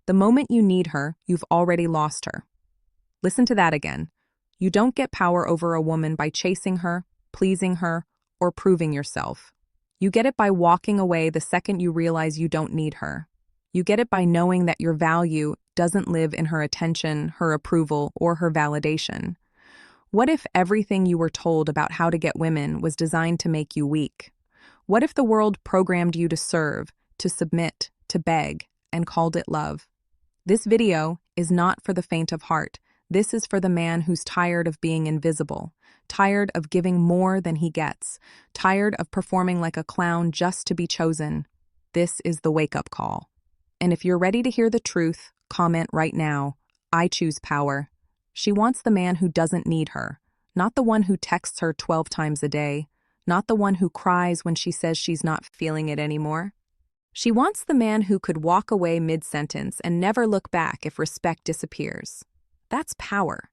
The moment you need her, you've already lost her. Listen to that again. You don't get power over a woman by chasing her, pleasing her, or proving yourself. You get it by walking away the second you realize you don't need her. You get it by knowing that your value doesn't live in her attention, her approval, or her validation. What if everything you were told about how to get women was designed to make you weak? What if the world programmed you to serve, to submit, to beg, and called it love? This video is not for the faint of heart. This is for the man who's tired of being invisible, tired of giving more than he gets, tired of performing like a clown just to be chosen. This is the wake-up call. And if you're ready to hear the truth, comment right now. I choose power. She wants the man who doesn't need her, not the one who texts her 12 times a day, not the one who cries when she says she's not feeling it anymore. She wants the man who could walk away mid-sentence and never look back if respect disappears. That's power.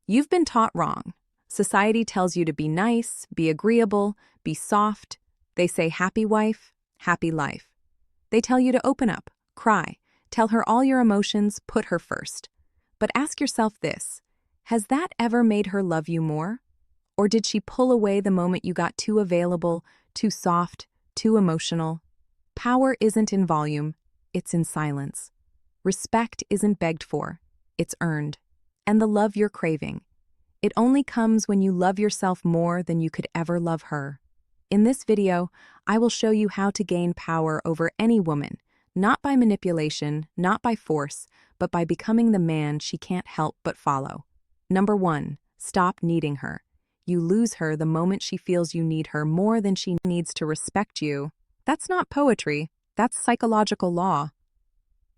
You've been taught wrong. Society tells you to be nice, be agreeable, be soft. They say happy wife, happy life. They tell you to open up, cry, tell her all your emotions, put her first. But ask yourself this, has that ever made her love you more? Or did she pull away the moment you got too available, too soft, too emotional? Power isn't in volume, it's in silence. Respect isn't begged for, it's earned. And the love you're craving, it only comes when you love yourself more than you could ever love her. In this video, I will show you how to gain power over any woman, not by manipulation, not by force, but by becoming the man she can't help but follow. Number 1, stop needing her. You lose her the moment she feels you need her more than she needs to respect you. That's not poetry, that's psychological law.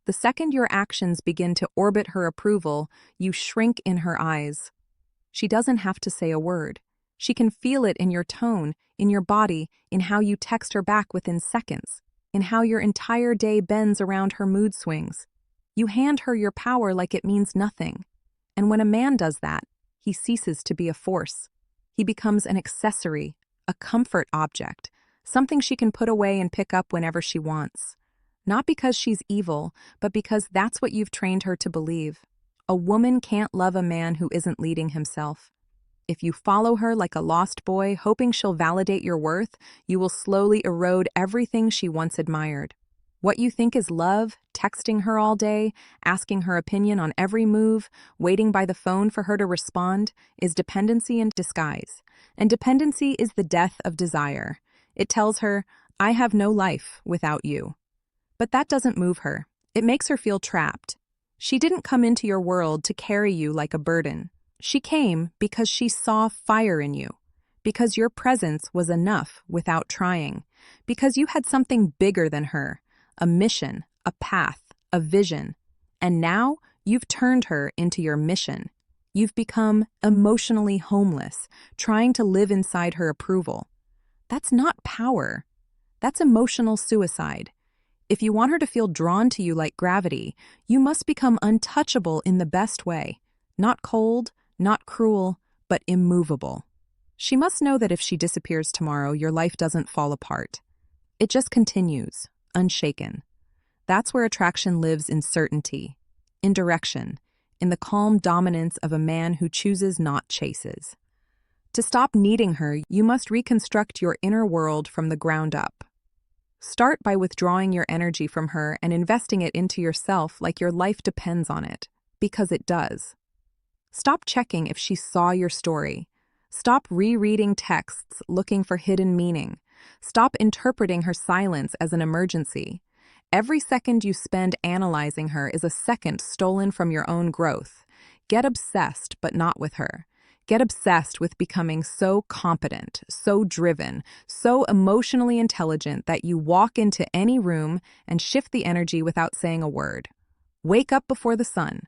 The second your actions begin to orbit her approval, you shrink in her eyes. She doesn't have to say a word. She can feel it in your tone, in your body, in how you text her back within seconds, in how your entire day bends around her mood swings. You hand her your power like it means nothing. And when a man does that, he ceases to be a force. He becomes an accessory, a comfort object, something she can put away and pick up whenever she wants. Not because she's evil, but because that's what you've trained her to believe. A woman can't love a man who isn't leading himself. If you follow her like a lost boy, hoping she'll validate your worth, you will slowly erode everything she once admired. What you think is love, texting her all day, asking her opinion on every move, waiting by the phone for her to respond, is dependency in disguise. And dependency is the death of desire. It tells her, I have no life without you. But that doesn't move her. It makes her feel trapped. She didn't come into your world to carry you like a burden. She came because she saw fire in you, because your presence was enough without trying, because you had something bigger than her, a mission, a path, a vision. And now you've turned her into your mission. You've become emotionally homeless, trying to live inside her approval. That's not power. That's emotional suicide. If you want her to feel drawn to you like gravity, you must become untouchable in the best way. Not cold, not cruel, but immovable. She must know that if she disappears tomorrow, your life doesn't fall apart. It just continues, unshaken. That's where attraction lives in certainty, in direction, in the calm dominance of a man who chooses not chases. To stop needing her, you must reconstruct your inner world from the ground up. Start by withdrawing your energy from her and investing it into yourself like your life depends on it, because it does. Stop checking if she saw your story. Stop rereading texts looking for hidden meaning. Stop interpreting her silence as an emergency. Every second you spend analyzing her is a second stolen from your own growth. Get obsessed, but not with her. Get obsessed with becoming so competent, so driven, so emotionally intelligent that you walk into any room and shift the energy without saying a word. Wake up before the sun.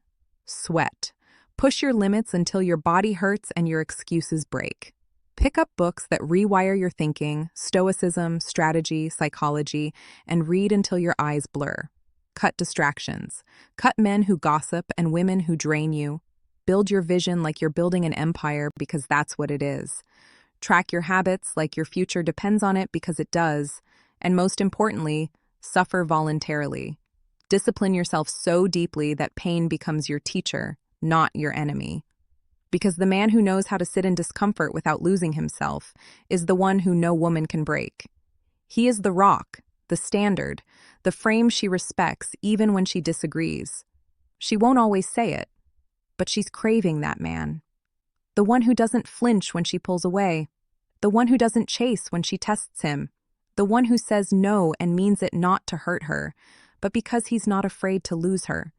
Sweat. Push your limits until your body hurts and your excuses break. Pick up books that rewire your thinking, stoicism, strategy, psychology, and read until your eyes blur. Cut distractions. Cut men who gossip and women who drain you. Build your vision like you're building an empire because that's what it is. Track your habits like your future depends on it because it does. And most importantly, suffer voluntarily. Discipline yourself so deeply that pain becomes your teacher, not your enemy. Because the man who knows how to sit in discomfort without losing himself is the one who no woman can break. He is the rock, the standard, the frame she respects even when she disagrees. She won't always say it, but she's craving that man. The one who doesn't flinch when she pulls away. The one who doesn't chase when she tests him. The one who says no and means it not to hurt her, but because he's not afraid to lose her.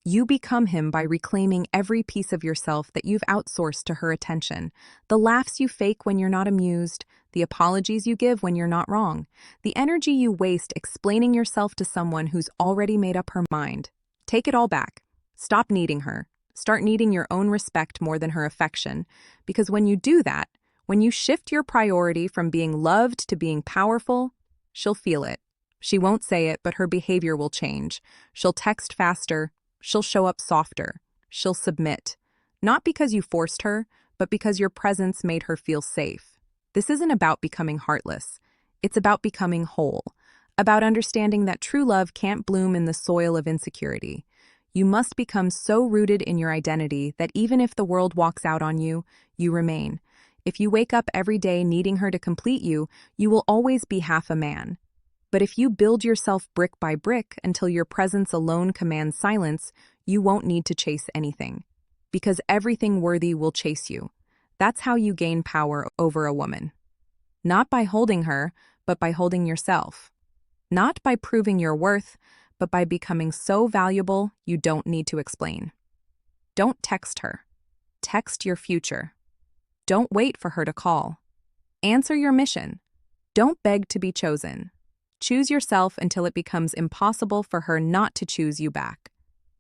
You become him by reclaiming every piece of yourself that you've outsourced to her attention. The laughs you fake when you're not amused, the apologies you give when you're not wrong, the energy you waste explaining yourself to someone who's already made up her mind. Take it all back. Stop needing her. Start needing your own respect more than her affection, because when you do that, when you shift your priority from being loved to being powerful, she'll feel it. She won't say it, but her behavior will change. She'll text faster. She'll show up softer. She'll submit. Not because you forced her, but because your presence made her feel safe. This isn't about becoming heartless. It's about becoming whole. About understanding that true love can't bloom in the soil of insecurity. You must become so rooted in your identity that even if the world walks out on you, you remain. If you wake up every day needing her to complete you, you will always be half a man. But if you build yourself brick by brick until your presence alone commands silence, you won't need to chase anything. Because everything worthy will chase you. That's how you gain power over a woman. Not by holding her, but by holding yourself. Not by proving your worth, but by becoming so valuable you don't need to explain. Don't text her. Text your future. Don't wait for her to call. Answer your mission. Don't beg to be chosen. Choose yourself until it becomes impossible for her not to choose you back.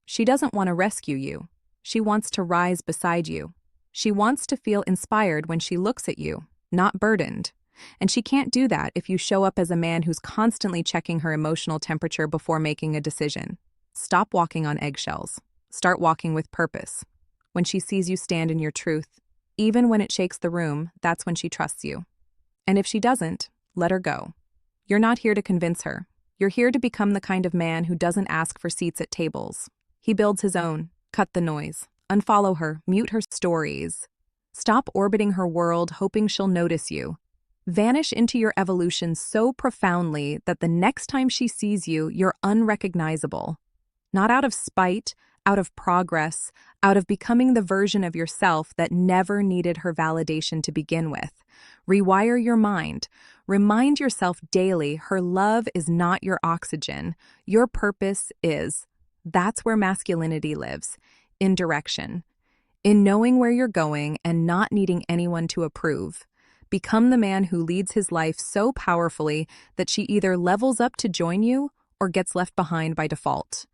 She doesn't want to rescue you. She wants to rise beside you. She wants to feel inspired when she looks at you, not burdened. And she can't do that if you show up as a man who's constantly checking her emotional temperature before making a decision. Stop walking on eggshells. Start walking with purpose. When she sees you stand in your truth, even when it shakes the room, that's when she trusts you. And if she doesn't, let her go. You're not here to convince her. You're here to become the kind of man who doesn't ask for seats at tables. He builds his own. Cut the noise. Unfollow her. Mute her stories. Stop orbiting her world hoping she'll notice you. Vanish into your evolution so profoundly that the next time she sees you, you're unrecognizable. Not out of spite, out of progress, out of becoming the version of yourself that never needed her validation to begin with. Rewire your mind. Remind yourself daily her love is not your oxygen. Your purpose is. That's where masculinity lives, in direction. In knowing where you're going and not needing anyone to approve. Become the man who leads his life so powerfully that she either levels up to join you or gets left behind by default.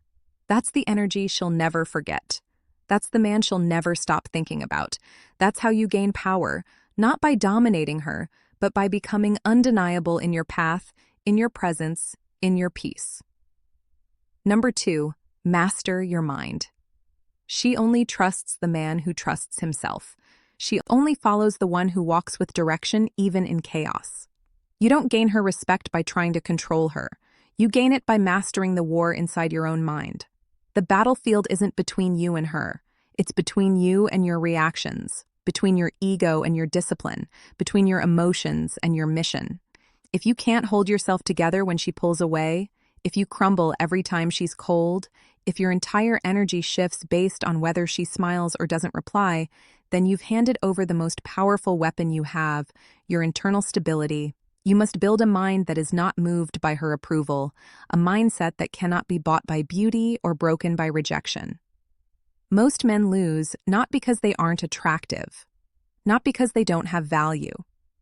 That's the energy she'll never forget. That's the man she'll never stop thinking about. That's how you gain power, not by dominating her, but by becoming undeniable in your path, in your presence, in your peace. Number 2, master your mind. She only trusts the man who trusts himself. She only follows the one who walks with direction even in chaos. You don't gain her respect by trying to control her. You gain it by mastering the war inside your own mind. The battlefield isn't between you and her. It's between you and your reactions, between your ego and your discipline, between your emotions and your mission. If you can't hold yourself together when she pulls away, if you crumble every time she's cold, if your entire energy shifts based on whether she smiles or doesn't reply, then you've handed over the most powerful weapon you have, your internal stability. You must build a mind that is not moved by her approval, a mindset that cannot be bought by beauty or broken by rejection. Most men lose not because they aren't attractive, not because they don't have value.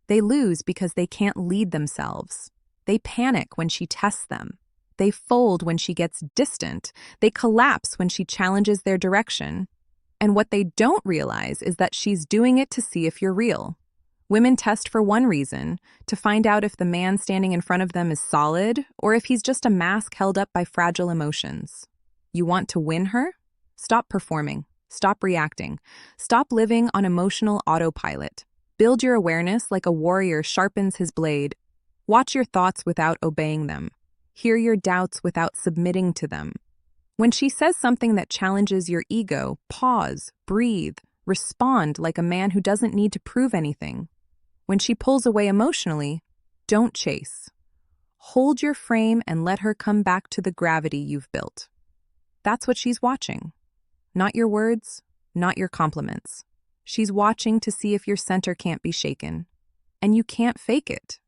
They lose because they can't lead themselves. They panic when she tests them. They fold when she gets distant. They collapse when she challenges their direction. And what they don't realize is that she's doing it to see if you're real. Women test for one reason, to find out if the man standing in front of them is solid or if he's just a mask held up by fragile emotions. You want to win her? Stop performing. Stop reacting. Stop living on emotional autopilot. Build your awareness like a warrior sharpens his blade. Watch your thoughts without obeying them. Hear your doubts without submitting to them. When she says something that challenges your ego, pause, breathe, respond like a man who doesn't need to prove anything. When she pulls away emotionally, don't chase. Hold your frame and let her come back to the gravity you've built. That's what she's watching. Not your words, not your compliments. She's watching to see if your center can't be shaken. And you can't fake it.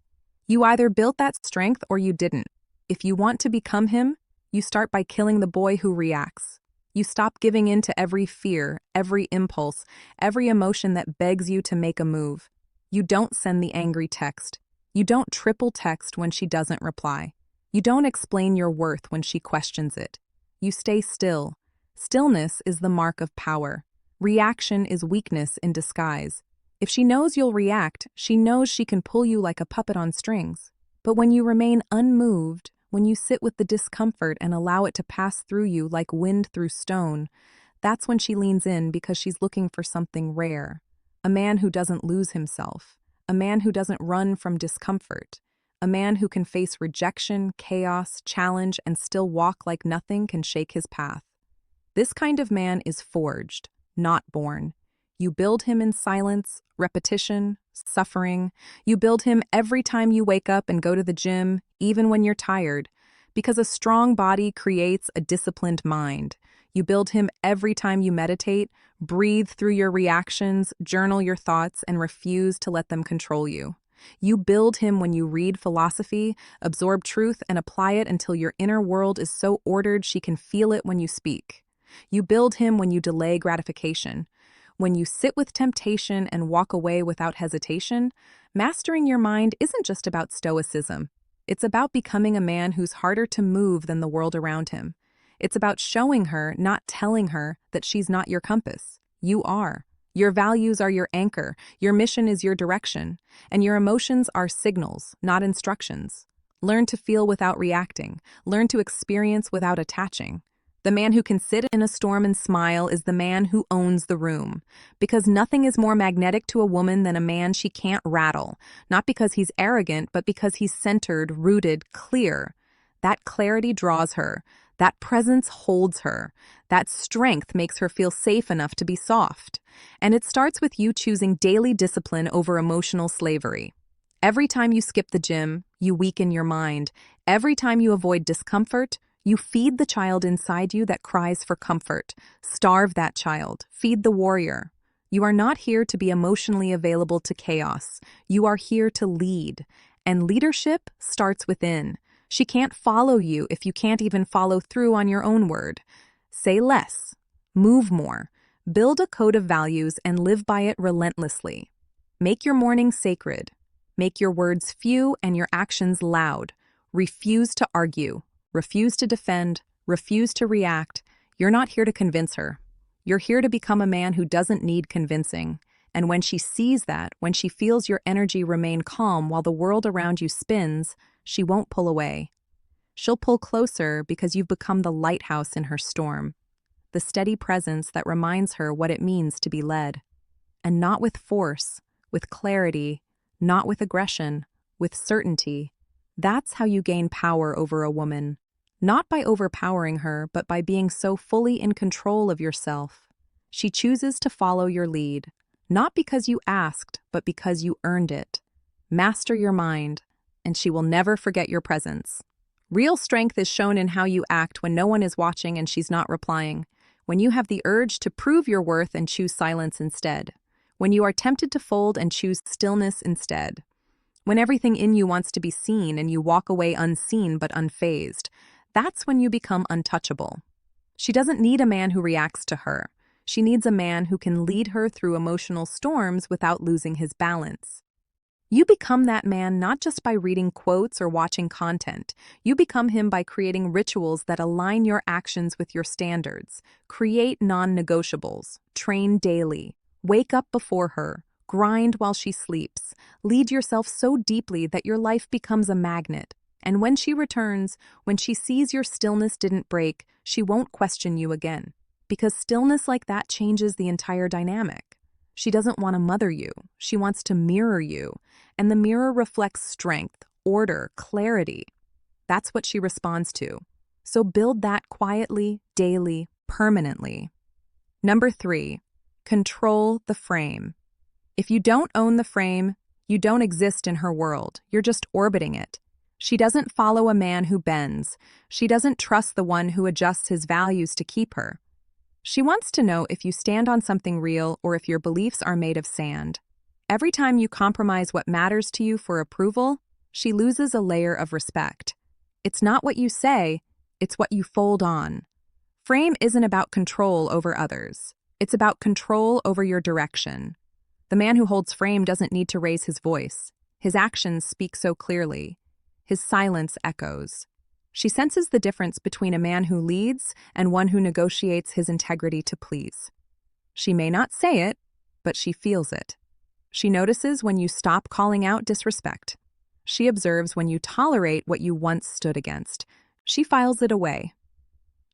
You either built that strength or you didn't. If you want to become him, you start by killing the boy who reacts. You stop giving in to every fear, every impulse, every emotion that begs you to make a move. You don't send the angry text. You don't triple text when she doesn't reply. You don't explain your worth when she questions it. You stay still. Stillness is the mark of power. Reaction is weakness in disguise. If she knows you'll react, she knows she can pull you like a puppet on strings. But when you remain unmoved, when you sit with the discomfort and allow it to pass through you like wind through stone, that's when she leans in because she's looking for something rare. A man who doesn't lose himself. A man who doesn't run from discomfort. A man who can face rejection, chaos, challenge, and still walk like nothing can shake his path. This kind of man is forged, not born. You build him in silence, repetition, suffering. You build him every time you wake up and go to the gym, even when you're tired. Because a strong body creates a disciplined mind. You build him every time you meditate, breathe through your reactions, journal your thoughts, and refuse to let them control you. You build him when you read philosophy, absorb truth, and apply it until your inner world is so ordered she can feel it when you speak. You build him when you delay gratification. When you sit with temptation and walk away without hesitation, mastering your mind isn't just about stoicism. It's about becoming a man who's harder to move than the world around him. It's about showing her, not telling her, that she's not your compass. You are. Your values are your anchor, your mission is your direction, and your emotions are signals, not instructions. Learn to feel without reacting. Learn to experience without attaching. The man who can sit in a storm and smile is the man who owns the room. Because nothing is more magnetic to a woman than a man she can't rattle. Not because he's arrogant, but because he's centered, rooted, clear. That clarity draws her. That presence holds her. That strength makes her feel safe enough to be soft. And it starts with you choosing daily discipline over emotional slavery. Every time you skip the gym, you weaken your mind. Every time you avoid discomfort, you feed the child inside you that cries for comfort. Starve that child. Feed the warrior. You are not here to be emotionally available to chaos. You are here to lead. And leadership starts within. She can't follow you if you can't even follow through on your own word. Say less. Move more. Build a code of values and live by it relentlessly. Make your morning sacred. Make your words few and your actions loud. Refuse to argue. Refuse to defend. Refuse to react. You're not here to convince her. You're here to become a man who doesn't need convincing. And when she sees that, when she feels your energy remain calm while the world around you spins, she won't pull away. She'll pull closer because you've become the lighthouse in her storm, the steady presence that reminds her what it means to be led. And not with force, with clarity, not with aggression, with certainty. That's how you gain power over a woman. Not by overpowering her, but by being so fully in control of yourself. She chooses to follow your lead, not because you asked, but because you earned it. Master your mind, and she will never forget your presence. Real strength is shown in how you act when no one is watching and she's not replying. When you have the urge to prove your worth and choose silence instead. When you are tempted to fold and choose stillness instead. When everything in you wants to be seen and you walk away unseen but unfazed. That's when you become untouchable. She doesn't need a man who reacts to her. She needs a man who can lead her through emotional storms without losing his balance. You become that man not just by reading quotes or watching content. You become him by creating rituals that align your actions with your standards. Create non-negotiables. Train daily. Wake up before her. Grind while she sleeps. Lead yourself so deeply that your life becomes a magnet. And when she returns, when she sees your stillness didn't break, she won't question you again. Because stillness like that changes the entire dynamic. She doesn't want to mother you. She wants to mirror you. And the mirror reflects strength, order, clarity. That's what she responds to. So build that quietly, daily, permanently. Number 3, control the frame. If you don't own the frame, you don't exist in her world. You're just orbiting it. She doesn't follow a man who bends. She doesn't trust the one who adjusts his values to keep her. She wants to know if you stand on something real or if your beliefs are made of sand. Every time you compromise what matters to you for approval, she loses a layer of respect. It's not what you say, it's what you fold on. Frame isn't about control over others. It's about control over your direction. The man who holds frame doesn't need to raise his voice. His actions speak so clearly. His silence echoes. She senses the difference between a man who leads and one who negotiates his integrity to please. She may not say it, but she feels it. She notices when you stop calling out disrespect. She observes when you tolerate what you once stood against. She files it away.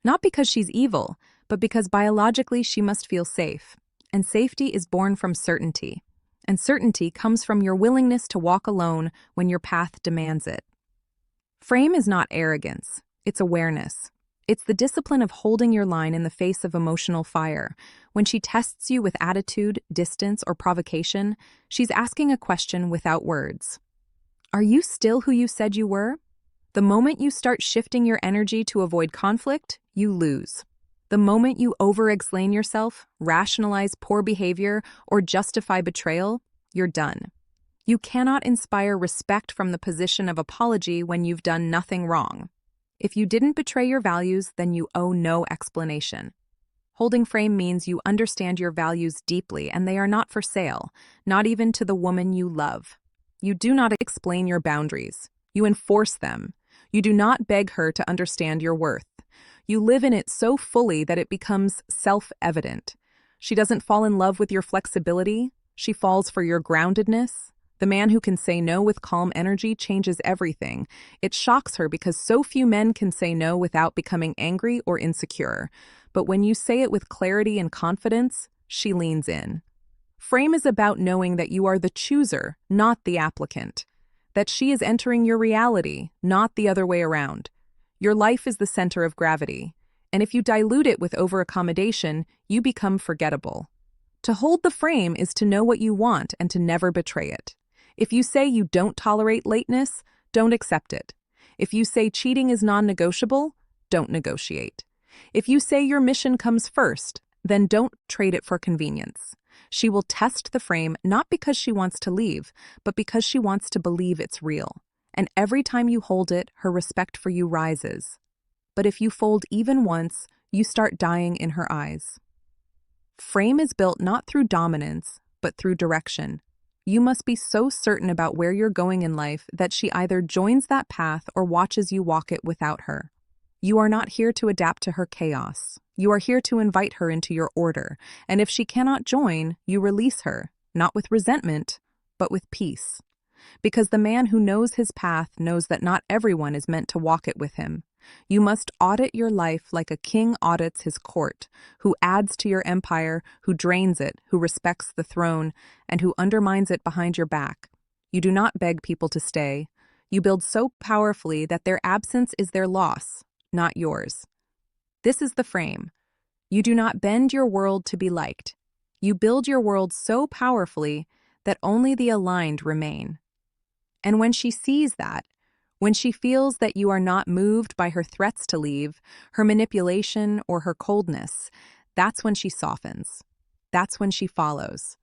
Not because she's evil, but because biologically she must feel safe. And safety is born from certainty. And certainty comes from your willingness to walk alone when your path demands it. Frame is not arrogance, it's awareness. It's the discipline of holding your line in the face of emotional fire. When she tests you with attitude, distance, or provocation, she's asking a question without words. Are you still who you said you were? The moment you start shifting your energy to avoid conflict, you lose. The moment you over-explain yourself, rationalize poor behavior, or justify betrayal, you're done. You cannot inspire respect from the position of apology when you've done nothing wrong. If you didn't betray your values, then you owe no explanation. Holding frame means you understand your values deeply and they are not for sale, not even to the woman you love. You do not explain your boundaries. You enforce them. You do not beg her to understand your worth. You live in it so fully that it becomes self-evident. She doesn't fall in love with your flexibility. She falls for your groundedness. The man who can say no with calm energy changes everything. It shocks her because so few men can say no without becoming angry or insecure. But when you say it with clarity and confidence, she leans in. Frame is about knowing that you are the chooser, not the applicant. That she is entering your reality, not the other way around. Your life is the center of gravity. And if you dilute it with over-accommodation, you become forgettable. To hold the frame is to know what you want and to never betray it. If you say you don't tolerate lateness, don't accept it. If you say cheating is non-negotiable, don't negotiate. If you say your mission comes first, then don't trade it for convenience. She will test the frame not because she wants to leave, but because she wants to believe it's real. And every time you hold it, her respect for you rises. But if you fold even once, you start dying in her eyes. Frame is built not through dominance, but through direction. You must be so certain about where you're going in life that she either joins that path or watches you walk it without her. You are not here to adapt to her chaos. You are here to invite her into your order, and if she cannot join, you release her, not with resentment, but with peace. Because the man who knows his path knows that not everyone is meant to walk it with him. You must audit your life like a king audits his court, who adds to your empire, who drains it, who respects the throne, and who undermines it behind your back. You do not beg people to stay. You build so powerfully that their absence is their loss, not yours. This is the frame. You do not bend your world to be liked. You build your world so powerfully that only the aligned remain. And when she sees that, when she feels that you are not moved by her threats to leave, her manipulation, or her coldness, that's when she softens. That's when she follows.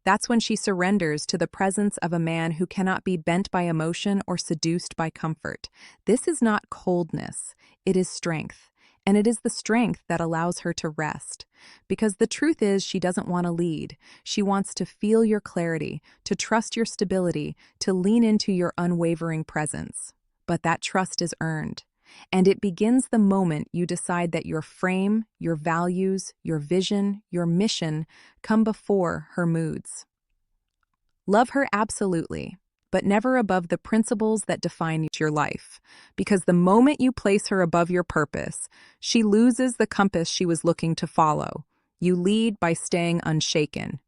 That's when she surrenders to the presence of a man who cannot be bent by emotion or seduced by comfort. This is not coldness, it is strength. And it is the strength that allows her to rest. Because the truth is, she doesn't want to lead. She wants to feel your clarity, to trust your stability, to lean into your unwavering presence. But that trust is earned. And it begins the moment you decide that your frame, your values, your vision, your mission come before her moods. Love her absolutely, but never above the principles that define your life. Because the moment you place her above your purpose, she loses the compass she was looking to follow. You lead by staying unshaken.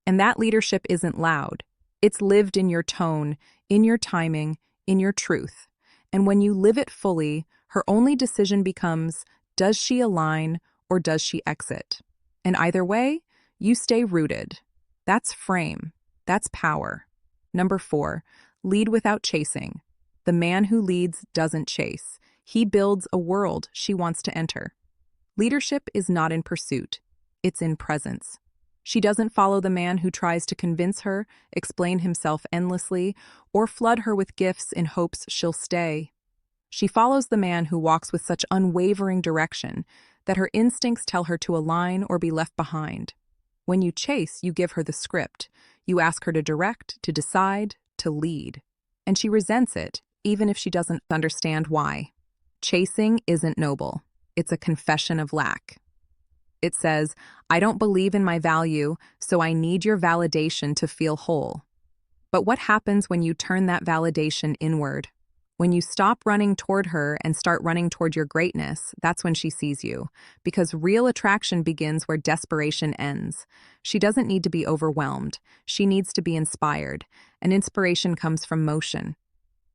And that leadership isn't loud. It's lived in your tone, in your timing, in your truth. And when you live it fully, her only decision becomes, does she align or does she exit? And either way, you stay rooted. That's frame. That's power. Number 4, lead without chasing. The man who leads doesn't chase. He builds a world she wants to enter. Leadership is not in pursuit. It's in presence. She doesn't follow the man who tries to convince her, explain himself endlessly, or flood her with gifts in hopes she'll stay. She follows the man who walks with such unwavering direction that her instincts tell her to align or be left behind. When you chase, you give her the script. You ask her to direct, to decide, to lead. And she resents it, even if she doesn't understand why. Chasing isn't noble. It's a confession of lack. It says, I don't believe in my value, so I need your validation to feel whole. But what happens when you turn that validation inward? When you stop running toward her and start running toward your greatness, that's when she sees you. Because real attraction begins where desperation ends. She doesn't need to be overwhelmed. She needs to be inspired. And inspiration comes from motion.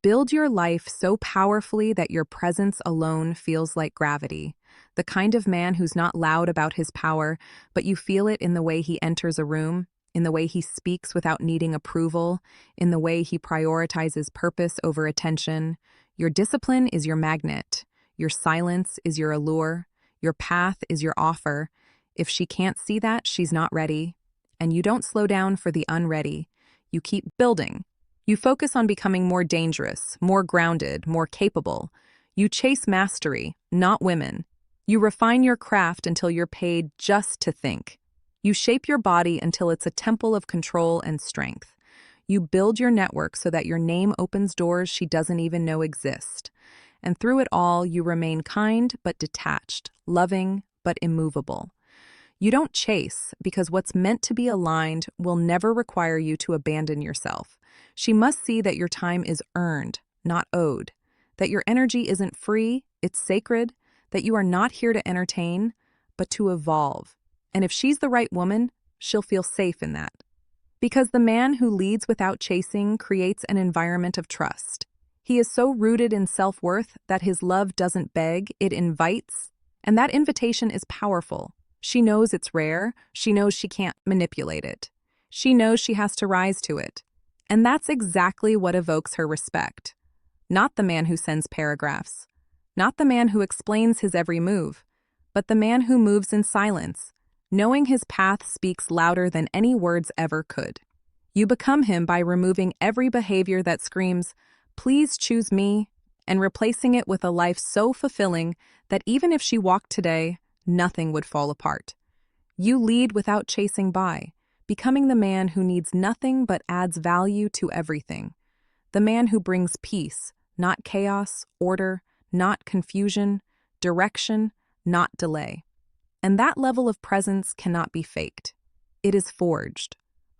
Build your life so powerfully that your presence alone feels like gravity. The kind of man who's not loud about his power, but you feel it in the way he enters a room, in the way he speaks without needing approval, in the way he prioritizes purpose over attention. Your discipline is your magnet. Your silence is your allure. Your path is your offer. If she can't see that, she's not ready. And you don't slow down for the unready. You keep building. You focus on becoming more dangerous, more grounded, more capable. You chase mastery, not women. You refine your craft until you're paid just to think. You shape your body until it's a temple of control and strength. You build your network so that your name opens doors she doesn't even know exist. And through it all, you remain kind but detached, loving but immovable. You don't chase because what's meant to be aligned will never require you to abandon yourself. She must see that your time is earned, not owed, that your energy isn't free, it's sacred, that you are not here to entertain, but to evolve. And if she's the right woman, she'll feel safe in that. Because the man who leads without chasing creates an environment of trust. He is so rooted in self-worth that his love doesn't beg, it invites, and that invitation is powerful. She knows it's rare, she knows she can't manipulate it. She knows she has to rise to it. And that's exactly what evokes her respect. Not the man who sends paragraphs, not the man who explains his every move, but the man who moves in silence, knowing his path speaks louder than any words ever could. You become him by removing every behavior that screams, "Please choose me," and replacing it with a life so fulfilling that even if she walked today, nothing would fall apart. You lead without chasing by, becoming the man who needs nothing but adds value to everything. The man who brings peace, not chaos, order, not confusion, direction, not delay. And that level of presence cannot be faked. It is forged.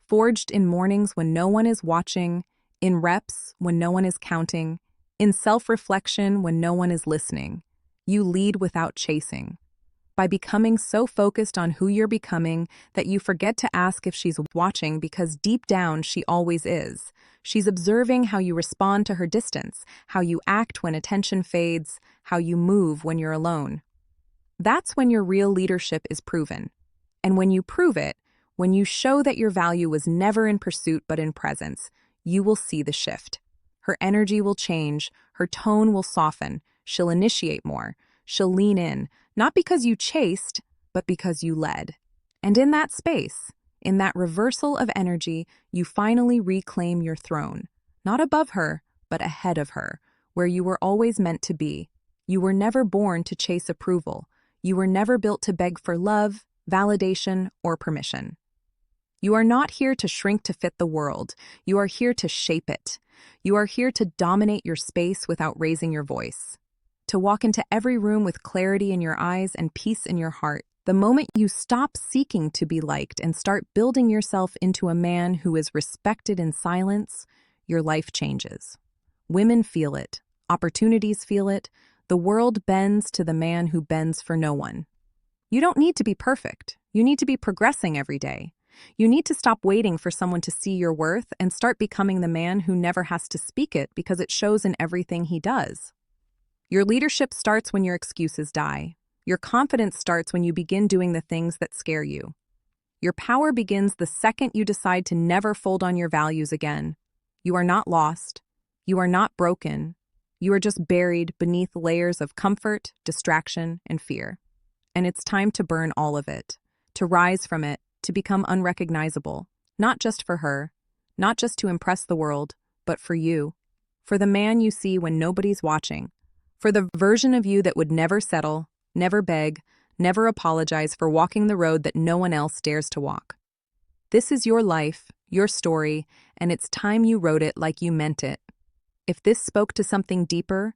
Forged in mornings when no one is watching, in reps when no one is counting, in self-reflection when no one is listening. You lead without chasing. By becoming so focused on who you're becoming that you forget to ask if she's watching, because deep down she always is. She's observing how you respond to her distance, how you act when attention fades, how you move when you're alone. That's when your real leadership is proven. And when you prove it, when you show that your value was never in pursuit but in presence, you will see the shift. Her energy will change, her tone will soften, she'll initiate more, she'll lean in, not because you chased, but because you led. And in that space, in that reversal of energy, you finally reclaim your throne, not above her, but ahead of her, where you were always meant to be. You were never born to chase approval. You were never built to beg for love, validation, or permission. You are not here to shrink to fit the world. You are here to shape it. You are here to dominate your space without raising your voice. To walk into every room with clarity in your eyes and peace in your heart. The moment you stop seeking to be liked and start building yourself into a man who is respected in silence, your life changes. Women feel it. Opportunities feel it. The world bends to the man who bends for no one. You don't need to be perfect. You need to be progressing every day. You need to stop waiting for someone to see your worth and start becoming the man who never has to speak it because it shows in everything he does. Your leadership starts when your excuses die. Your confidence starts when you begin doing the things that scare you. Your power begins the second you decide to never fold on your values again. You are not lost. You are not broken. You are just buried beneath layers of comfort, distraction, and fear. And it's time to burn all of it, to rise from it, to become unrecognizable, not just for her, not just to impress the world, but for you, for the man you see when nobody's watching, for the version of you that would never settle, never beg, never apologize for walking the road that no one else dares to walk. This is your life, your story, and it's time you wrote it like you meant it. If this spoke to something deeper,